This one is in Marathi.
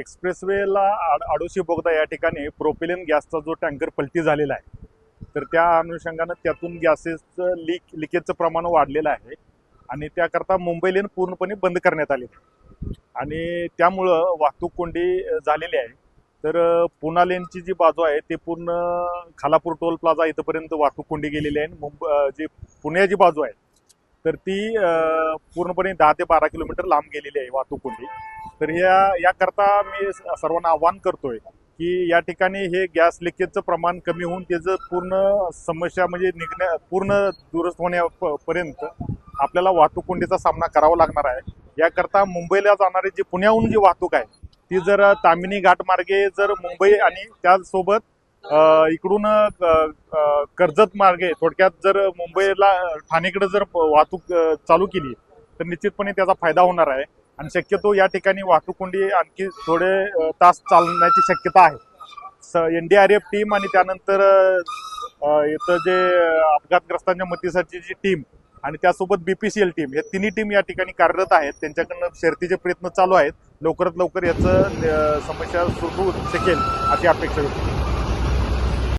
एक्सप्रेसवेला आडोशी बोगदा या ठिकाणी प्रोपिलिन गॅसचा जो टँकर पलटी झालेला आहे, तर त्या अनुषंगानं त्यातून गॅसेसचं लिकेजचं प्रमाण वाढलेलं आहे आणि त्याकरता मुंबई लेन पूर्णपणे बंद करण्यात आली आणि त्यामुळं वाहतूक कोंडी झालेली आहे. तर पुणा लेनची जी बाजू आहे ते पूर्ण खालापूर टोल प्लाझा इथपर्यंत वाहतूक कोंडी गेलेली आहे. जी पुण्याची बाजू आहे तर ती पूर्णपणे 10 ते 12 किलोमीटर लांब गेलेली आहे वाहतूक कोंडी. तर याकरता मी सर्वांना आवाहन करतोय की या ठिकाणी हे गॅस लिकेजचं प्रमाण कमी होऊन त्याचं पूर्ण समस्या म्हणजे पूर्ण दुरुस्त होण्यापर्यंत आपल्याला वाहतूक कोंडीचा सामना करावा लागणार आहे. याकरता मुंबईला जाणारी जी पुण्याहून जी वाहतूक आहे ती जर तामिनी घाट मार्गे जर मुंबई आणि त्याचसोबत इकडून कर्जत मार्गे थोडक्यात जर मुंबईला ठाणेकडे जर वाहतूक चालू केली तर निश्चितपणे त्याचा फायदा होणार आहे आणि शक्यतो या ठिकाणी वाहतूक कोंडी आणखी थोडे तास चालण्याची शक्यता आहे. NDRF टीम आणि त्यानंतर इथं जे अपघातग्रस्तांच्या मदतीसाठी जी टीम आणि त्यासोबत BPCL टीम, हे तिन्ही टीम या ठिकाणी कार्यरत आहेत. त्यांच्याकडनं शर्थीचे प्रयत्न चालू आहेत. लवकरात लवकर याचं समस्या सुटू शकेल अशी अपेक्षा होती.